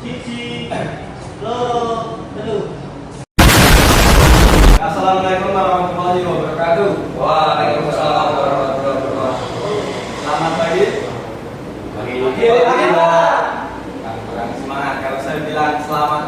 Cici, lo, teluh. Assalamualaikum warahmatullahi wabarakatuh. Waalaikumsalam warahmatullahi wabarakatuh. Selamat pagi. Pagi. Kurang semangat kalau saya bilang selamat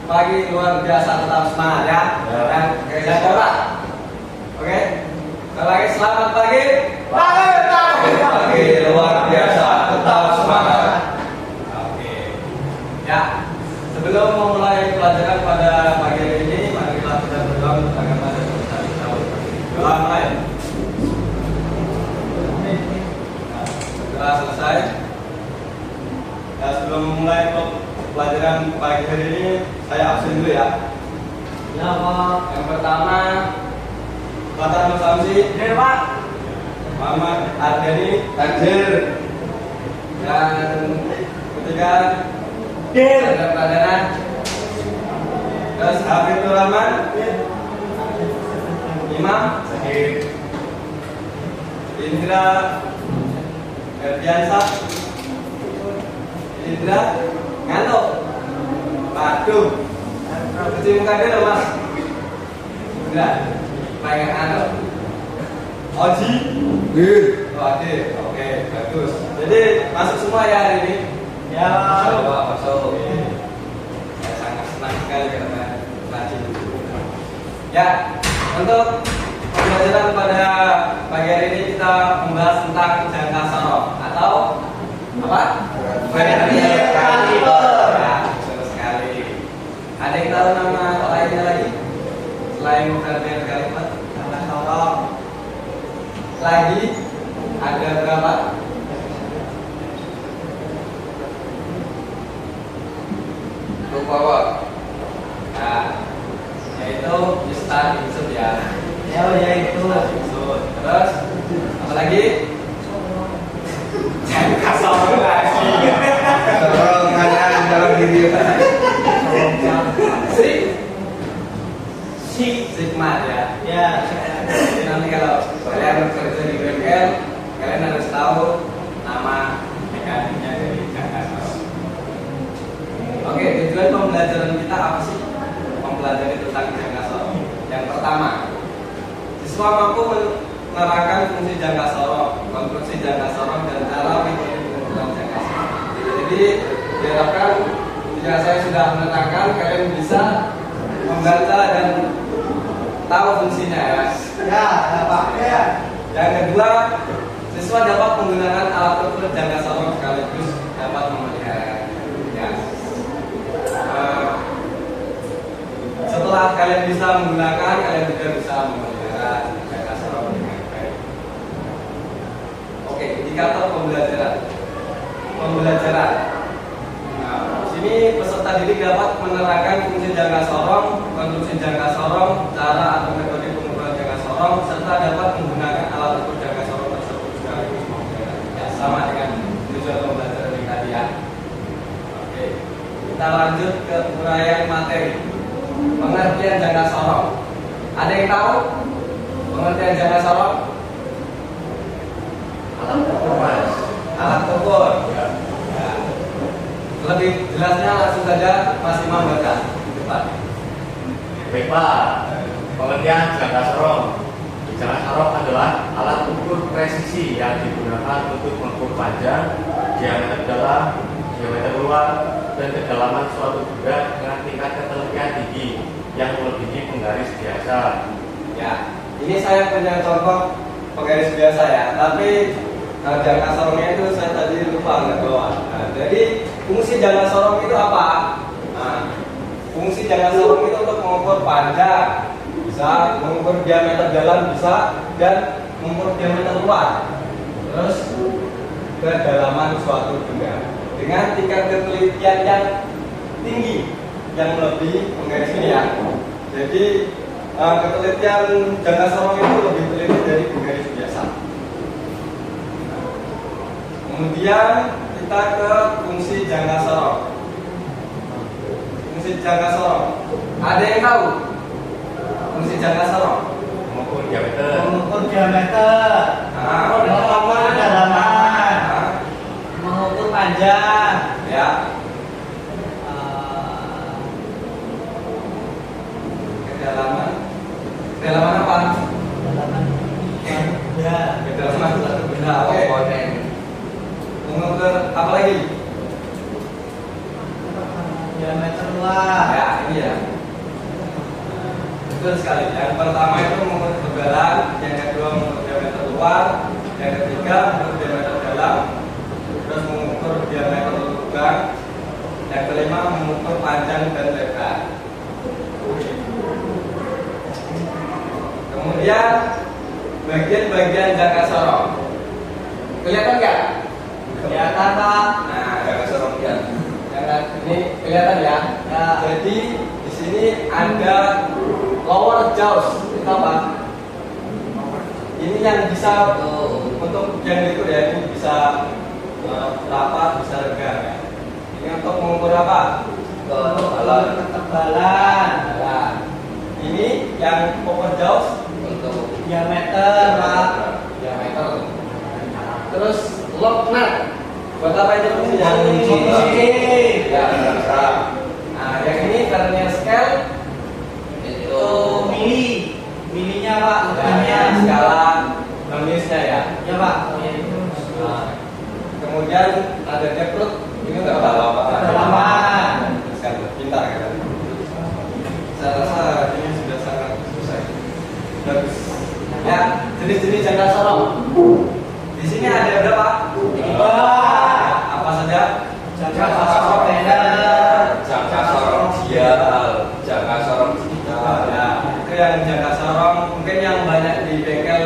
pagi luar biasa, tetap semangat ya. Ya. Dan kerja keras. Oke. Sekali lagi selamat pagi. Pagi luar biasa, tetap semangat. Oke. Ya. Sebelum memulai pelajaran pada pagi hari ini, mari kita berdoa untuk agama dan kita doa mulai. Setelah selesai, ya, sebelum memulai pelajaran pagi hari ini, saya absen dulu ya. Ya, Pak. Yang pertama, Bapak Nur Samsi, Ya, Pak. Muhammad Ardeni, Takjir, dan ketiga, Sadar Pradana, terus Hafidhur Rahman, Imam, Indra, Ferdiansah, Indra, ngantuk, waduh, cuci muka dulu mas, Indra, pengen ngantuk, Oji, Oke, oke, bagus. Jadi masuk semua ya hari ini. Ya, Masuk. Saya sangat senang sekali karena rajin. Ya, untuk pembelajaran pada pagi hari ini kita membahas tentang jangka sorong atau apa? Vernier caliper. Ya, betul sekali. Ada yang tahu nama lainnya lagi selain vernier caliper? Jangka sorong. Lagi ada berapa? Lupa Pak. Nah, yaitu Ustaz Yusuf ya. Yaitu. Yusuf. Terus apa lagi? Jangka sorong lagi. Sorong dalam diri. Sigmat ya. Ya. Jadi nanti kalau kalian kerja di bengkel, kalian harus tahu nama mekaniknya dari jangka sorong. Oke, tujuan pembelajaran kita apa sih? Mempelajari tentang jangka sorong. Yang pertama, siswa mampu menerangkan fungsi jangka sorong, konstruksi jangka sorong, dan cara metode pengumpulan jangka sorong. Jadi diharapkan jika saya sudah menerangkan, kalian bisa membaca dan tahu fungsinya ya. Ya, Pak. Ya. Yang kedua, siswa dapat menggunakan alat ukur jangka sorong sekaligus dapat memelihara. Ya. Setelah kalian bisa menggunakan, kalian juga bisa memelihara jangka sorong dengan baik. Oke, indikator pembelajaran. Nah, di sini peserta didik dapat menerangkan fungsi jangka sorong, konstruksi jangka sorong, cara atau metode pengumpulan jangka sorong, serta dapat menggunakan alat ukur jangka sorong tersebut sekaligus memelihara. Ya, sama dengan tujuan pembelajaran yang tadi ya. Oke, kita lanjut ke uraian materi. Pengertian jangka sorong. Ada yang tahu pengertian jangka sorong? Alat ukur mas. Alat ukur. Ya. Lebih jelasnya langsung saja Mas Imam baca di depan. Baik Pak, pengertian jangka sorong. Jangka sorong adalah alat ukur presisi yang digunakan untuk mengukur panjang, diameter dalam, diameter luar, dan kedalaman suatu benda dengan tingkat ketelitian tinggi yang melebihi penggaris biasa. Ya, ini saya punya contoh penggaris biasa ya, tapi jangka sorongnya itu saya tadi lupa nggak bawa. Nah, jadi fungsi jangka sorong itu apa? Nah, fungsi jangka sorong itu untuk mengukur panjang, bisa mengukur diameter dalam, bisa, dan mengukur diameter luar. Terus kedalaman suatu benda dengan tingkat ketelitian yang tinggi yang melebihi penggaris ini ya. Jadi ketelitian jangka sorong itu lebih teliti dari penggaris biasa. Kemudian kita ke fungsi jangka sorong. Fungsi jangka sorong. Ada yang tahu fungsi jangka sorong? Mengukur diameter, Mengukur diameter. Nah, Mengukur kedalaman. nah, Mengukur panjang. Ya. Kedalaman. Kedalaman apa? Kedalaman benda. Kedalaman satu benda. Oke. Komponen. Mengukur apa lagi? Diameter luas. Ya, ini ya. Betul sekali. Yang pertama itu mengukur ketebalan, yang kedua mengukur diameter luar, yang ketiga mengukur diameter dalam, terus mengukur diameter lubang, yang kelima mengukur panjang dan lebar. Kemudian bagian-bagian jangka sorong. Kelihatan nggak? Kelihatan Pak. Nah, jangka sorong ya. Ini kelihatan ya. Ya. Jadi di sini ada lower jaws, itu apa? Ini yang bisa untuk yang itu ya, itu bisa rapat, bisa regah ya. Ini untuk mengukur apa? Ketebalan. Nah, ini yang upper jaws Untuk Diameter Pak. diameter. Terus lock nut. Buat apa itu fungsinya? Kunci. Ya, bisa. Nah, yang ini vernier scale itu Mili. Milinya Pak. ya, skala Gaussiusnya ya. Ya Pak. Nah, kemudian ada deprut, ini nggak apa-apa. Kedalaman. Sekali, pintar kan? Saya rasa ini sudah sangat susah. Bagus. Ya, jenis-jenis jangka sorong. Di sini ada berapa? Apa saja? Jangka sorong pendek. jangka sorong dial, jangka sorong digital. Ya, itu yang jangka sorong. Mungkin yang banyak di bengkel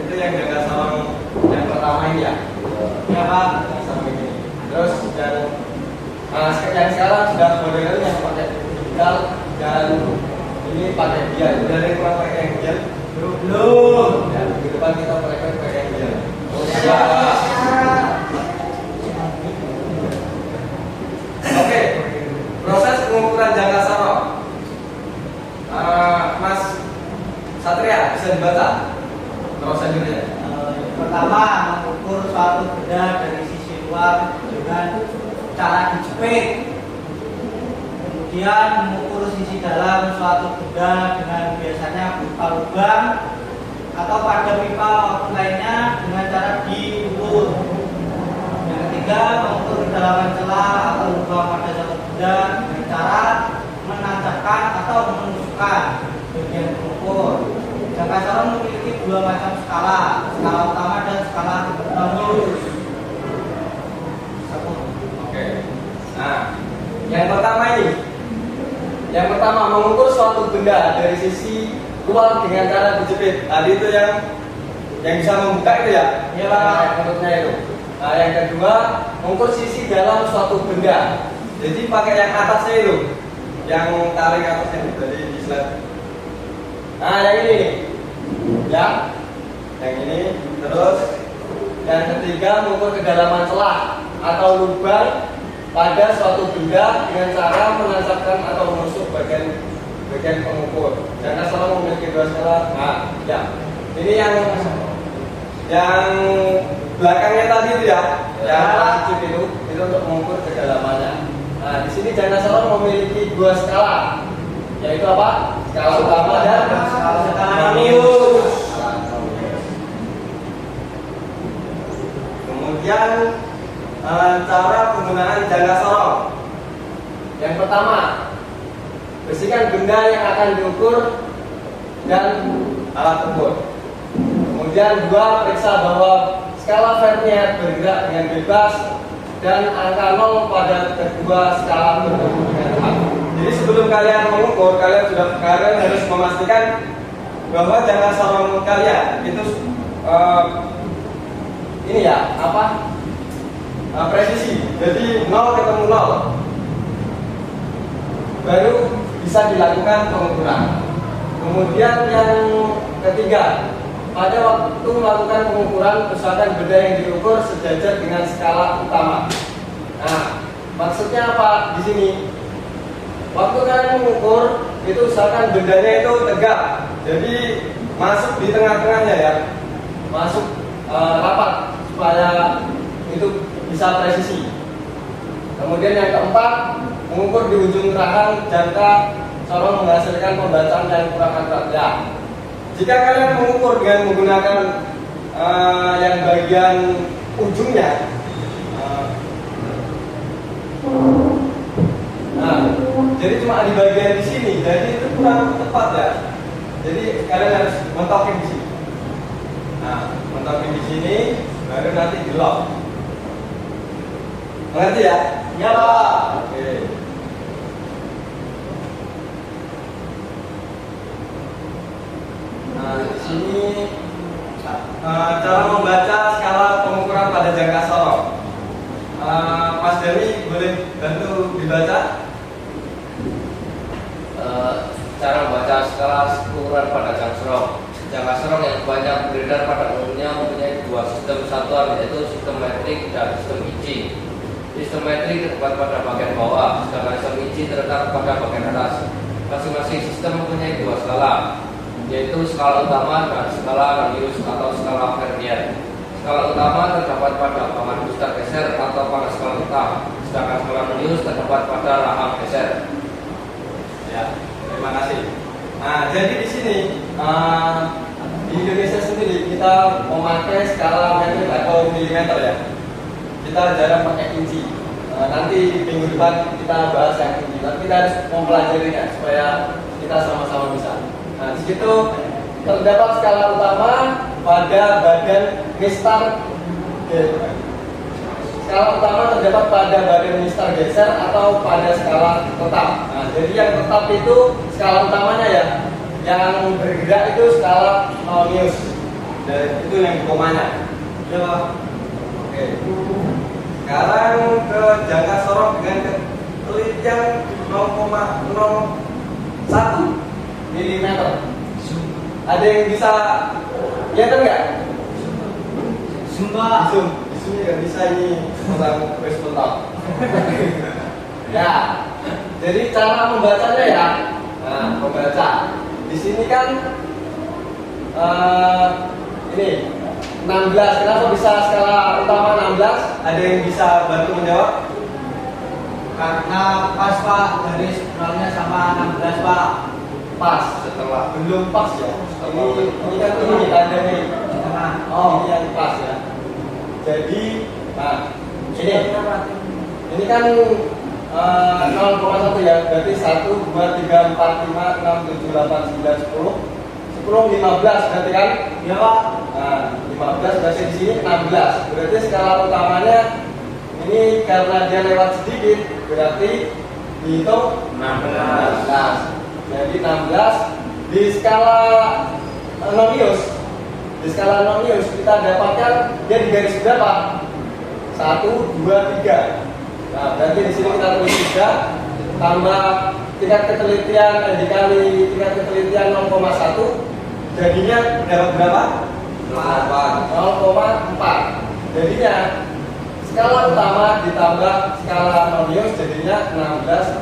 itu yang jangka sorong yang pertama ini ya. Ya Pak. Yang sorong ini. Terus yang sekarang sudah model yang pakai digital dan ini pakai dia. Udah ada yang pernah pakai yang dia? Belum. Ya, di depan kita pakai yang dia. Oke, proses pengukuran jangka sorong. Mas Satria bisa dibaca prosedurnya. Pertama, mengukur suatu benda dari sisi luar dengan cara dijepit. Kemudian mengukur sisi dalam suatu benda dengan biasanya berupa lubang atau pada pipa maupun lainnya dengan cara diukur. Yang ketiga, mengukur kedalaman celah atau lubang pada suatu benda dengan cara menancapkan atau menusukkan bagian pengukur. Jangka sorong memiliki dua macam skala, skala utama dan skala Gaussius. Oke. Nah, yang pertama ini. Yang pertama mengukur suatu benda dari sisi luar dengan cara dijepit. Tadi itu yang bisa membuka itu ya. Iya, Pak. Menurutnya itu. Nah, yang kedua mengukur sisi dalam suatu benda. Jadi pakai yang atasnya itu, yang tarik atasnya itu dari di slide. Nah, yang ini, ya, yang ini. Terus yang ketiga mengukur kedalaman celah atau lubang pada suatu benda dengan cara menancapkan atau menusuk bagian pengukur. Jangka sorong memiliki dua skala. Nah, ya, ini yang belakangnya tadi itu ya, yang lancip itu untuk mengukur kedalamannya. Nah, di sini jangka sorong memiliki dua skala, yaitu apa? Skala utama dan skala Gaussius. Kemudian cara penggunaan jangka sorong. Yang pertama, bersihkan benda yang akan diukur dan alat ukur. Kemudian dua, periksa bahwa skala vernier bergerak dengan bebas dan angka 0 pada kedua skala bertemu dengan tepat. Jadi sebelum kalian mengukur, kalian harus memastikan bahwa jangka sorong kalian itu ini ya presisi. Jadi 0 ketemu 0 baru bisa dilakukan pengukuran. Kemudian yang ketiga, pada waktu melakukan pengukuran usahakan benda yang diukur sejajar dengan skala utama. Nah, maksudnya apa di sini? Waktu kalian mengukur itu usahakan bendanya itu tegak, jadi masuk di tengah-tengahnya ya, masuk rapat supaya itu bisa presisi. Kemudian yang keempat, mengukur di ujung rahang jangka sorong menghasilkan pembacaan yang kurang akurat. Ya. Jika kalian mengukur dengan menggunakan yang bagian ujungnya, nah, jadi cuma di bagian di sini, jadi itu kurang tepat ya. Jadi kalian harus mentokin di sini. Nah, mentokin di sini, baru nanti gelok. Mengerti ya? Ya Pak. Oke. Nah, di sini cara membaca skala pengukuran pada jangka sorong. Mas Dani boleh bantu dibaca? Cara membaca skala ukuran pada jangka sorong. Jangka sorong yang banyak beredar pada umumnya mempunyai dua sistem satuan, yaitu sistem metrik dan sistem inci. Sistem metrik terdapat pada bagian bawah, sedangkan sistem inci terletak pada bagian atas. Masing-masing sistem mempunyai dua skala, yaitu skala utama dan skala radius atau skala Vernier. Skala utama terdapat pada paman pusat geser atau pada skala tetap, sedangkan skala radius terdapat pada rahang geser. Ya, terima kasih. Nah, jadi di sini di Indonesia sendiri kita memakai skala metrik atau milimeter ya. Kita jarang pakai inci. Nanti minggu depan kita bahas yang inci. Tapi kita harus mempelajarinya supaya kita sama-sama bisa. Nah, di situ terdapat skala utama pada badan mistar. Skala utama terdapat pada badan mistar geser atau pada skala tetap. Nah, jadi yang tetap itu skala utamanya ya. Yang bergerak itu skala Nonius. Dan itu yang komanya. Ya. Oke. Sekarang ke jangka sorong dengan ketelitian 0,01 mm. Ada yang bisa lihat nggak? Sumpah. Di sini nggak bisa ini orang horizontal. Ya. Jadi cara membacanya ya. Nah, membaca. Di sini kan ini 16, kenapa bisa skala utama 16? Ada yang bisa bantu menjawab? Karena pas Pak, garis kurangnya sama 16 Pak. Pas, setelah belum pas ya. Ini kan ini tanda nih. Nah, Oh, ini yang pas ya. Jadi, nah, ini kan 0,1 ya. Berarti 1, 2, 3, 4, 5, 6, 7, 8, 9, 10. 10, 15 berarti kan? ya Pak. Nah, 15 berarti di sini 16. Berarti skala utamanya ini karena dia lewat sedikit, berarti dihitung 16. Jadi 16 di skala Nonius. Di skala Nonius kita dapatkan dia di garis berapa? 1, 2, 3. Nah, berarti di sini kita tulis 3 tambah tingkat ketelitian dikali tingkat ketelitian 0,1 jadinya dapat berapa? 0,4. Jadinya skala utama ditambah skala Nonius jadinya 16,4.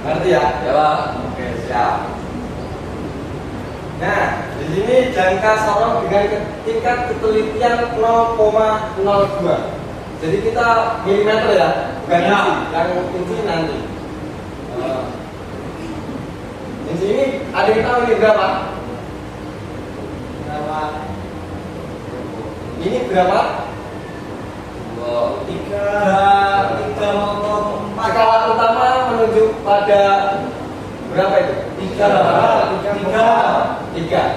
Ngerti ya? Ya Pak. Oke, siap. Nah, di sini jangka sorong dengan tingkat ketelitian 0,02. Jadi kita milimeter ya, bukan Ya. inci. Yang inci nanti. Inci ini ada yang tahu ini berapa? Berapa? Ini berapa? 3,4. Skala utama menuju pada berapa itu? 3.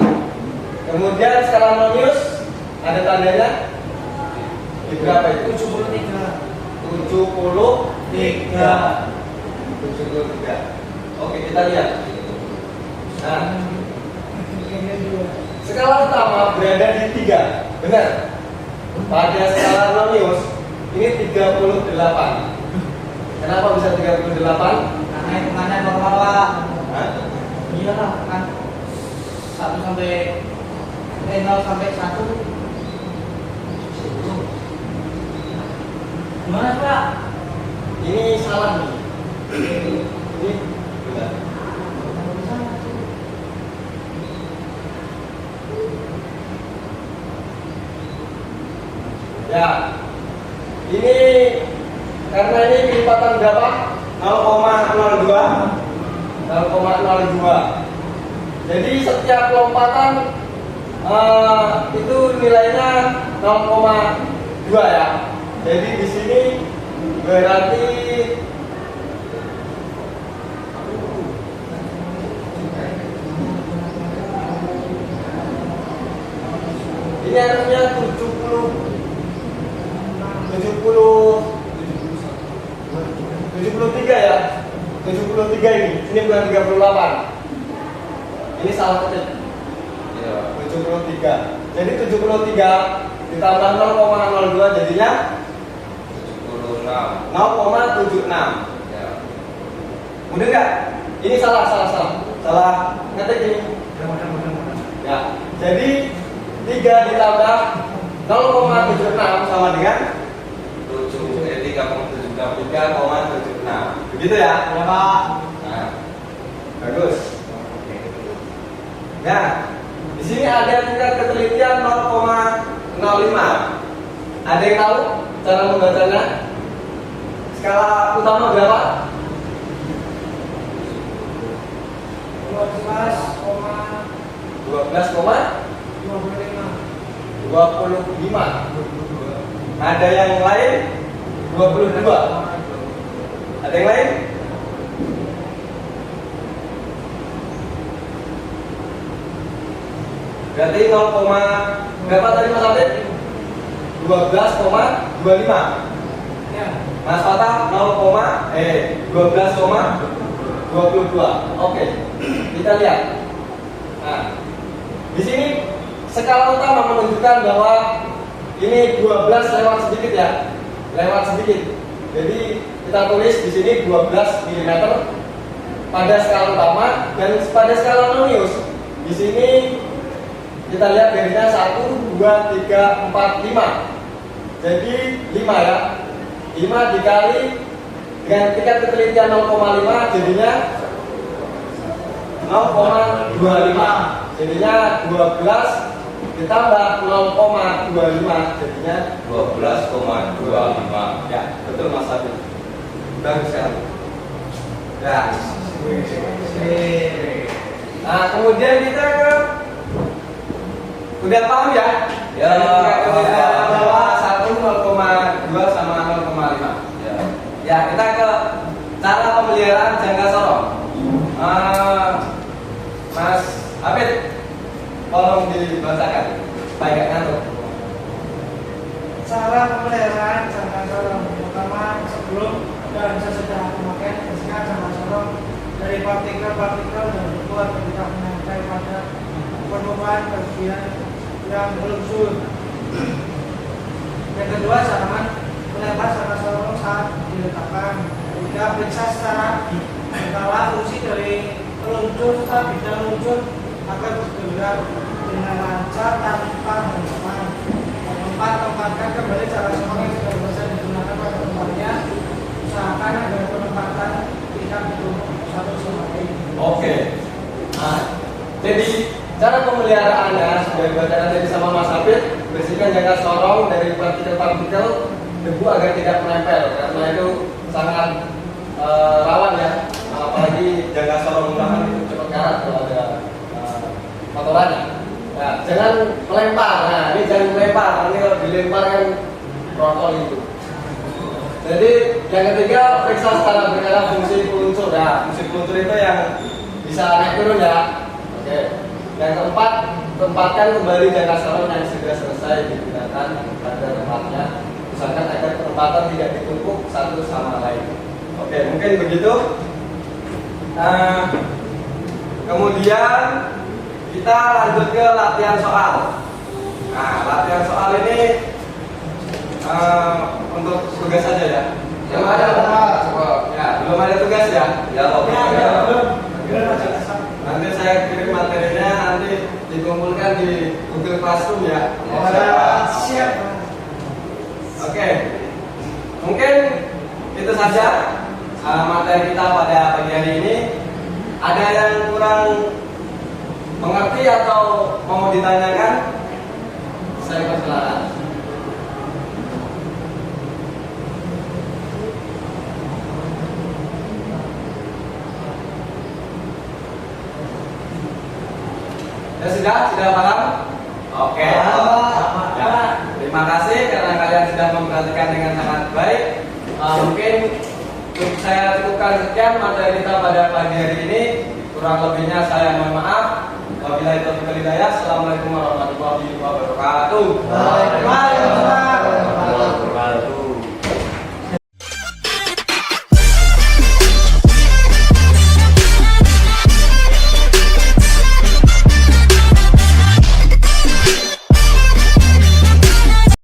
Kemudian skala Nonius ada tandanya di berapa itu? 73. Oke, kita lihat. Nah, skala utama berada di 3. Benar. Pada skala Nonius ini 38. Kenapa bisa 38? Karena hitungannya normal Pak. Hah? Iya lah, kan 1 sampai 0 sampai 1. Gimana Pak? Ini salah nih. Ini benar. Ya. lompatan berapa? 0,02. 0,02. Jadi setiap lompatan itu nilainya 0,2 ya. Jadi di sini berarti ini harusnya 73 ya. 73 ini bukan 38. Ini salah ketik. Iya. 73. Jadi 73 ditambah 0,02 jadinya 76. 0,76. Ya. Mudah nggak? Ini salah ngetik ini. Ya. Jadi 3 ditambah 0,76 sama dengan 3,76. Begitu ya? Ya Pak. Nah, bagus. Nah, di sini ada tingkat ketelitian 0,05. Ada yang tahu cara membacanya? Skala utama berapa? 12,25. Ada yang lain? 22. Ada yang lain? Berarti 0, berapa tadi Mas Afif? 12,25. Ya. Mas Fatah 12,22. Oke, kita lihat. Nah, di sini skala utama menunjukkan bahwa ini 12 lewat sedikit ya, lewat sedikit. Jadi kita tulis di sini 12 mm pada skala utama dan pada skala nonius. Di sini kita lihat garisnya 1, 2, 3, 4, 5. Jadi 5 ya. 5 dikali dengan tingkat ketelitian 0,5 jadinya 0,25. Jadinya 12 ditambah 0,25 jadinya 12,25. ya, betul Mas Abi. Bagus sekali. Ya. Nah, kemudian kita ke udah paham ya? Ya. Bahwa 1,02 sama 0,5. Ya. Ya, kita ke cara pemeliharaan jangka sorong. Mas Abid, tolong dibacakan supaya nggak ngantuk. Cara pemeliharaan jangka sorong pertama sebelum dan sesudah pemakaian bersihkan jangka sorong dari partikel-partikel yang berbuat ketika menempel pada permukaan bagian yang meluncur. Yang kedua, jangan melempar jangka sorong saat diletakkan. Ketiga, periksa secara berkala fungsi dari peluncur serta bidang luncur agar bergerak dengan lancar tanpa hentakan. Yang keempat, tempatkan kembali jangka sorong yang sudah selesai digunakan pada tempatnya. Usahakan agar penempatan tidak ditumpuk satu sama lain. Oke. Nah, jadi cara pemeliharaannya sudah dibacakan tadi sama Mas Abid. Bersihkan jangka sorong dari partikel-partikel debu agar tidak menempel karena itu sangat rawan ya, apalagi jangka sorong bahan itu cepat karat kalau ada kotorannya. Nah, jangan melempar. Nah, ini jangan melempar. Nanti kalau dilempar kan protol itu. Jadi yang ketiga, periksa secara berkala fungsi peluncur. Ya, fungsi peluncur itu yang bisa naik turun ya. Oke. Yang keempat, tempatkan kembali jangka sorong yang sudah selesai digunakan pada tempatnya. Usahakan agar penempatan tidak ditumpuk satu sama lain. Oke, mungkin begitu. Kemudian kita lanjut ke latihan soal. Nah, latihan soal ini untuk tugas saja ya. Belum ada ya, belum ada tugas ya. Ya, Nanti saya kirim materinya, nanti dikumpulkan di Google Classroom ya. Siap. Oke, mungkin itu saja materi kita pada pagi hari ini. Ada yang kurang mengerti atau mau ditanyakan? Saya persilakan. Sudah paham? Oke. Paham. Ya. Terima kasih karena kalian sudah memperhatikan dengan sangat baik. Mungkin untuk saya cukupkan sekian materi kita pada pagi hari ini. Kurang lebihnya saya mohon maaf. Wabillahi taufiq wal hidayah. Assalamualaikum warahmatullahi wabarakatuh. Waalaikumsalam. Waalaikumsalam.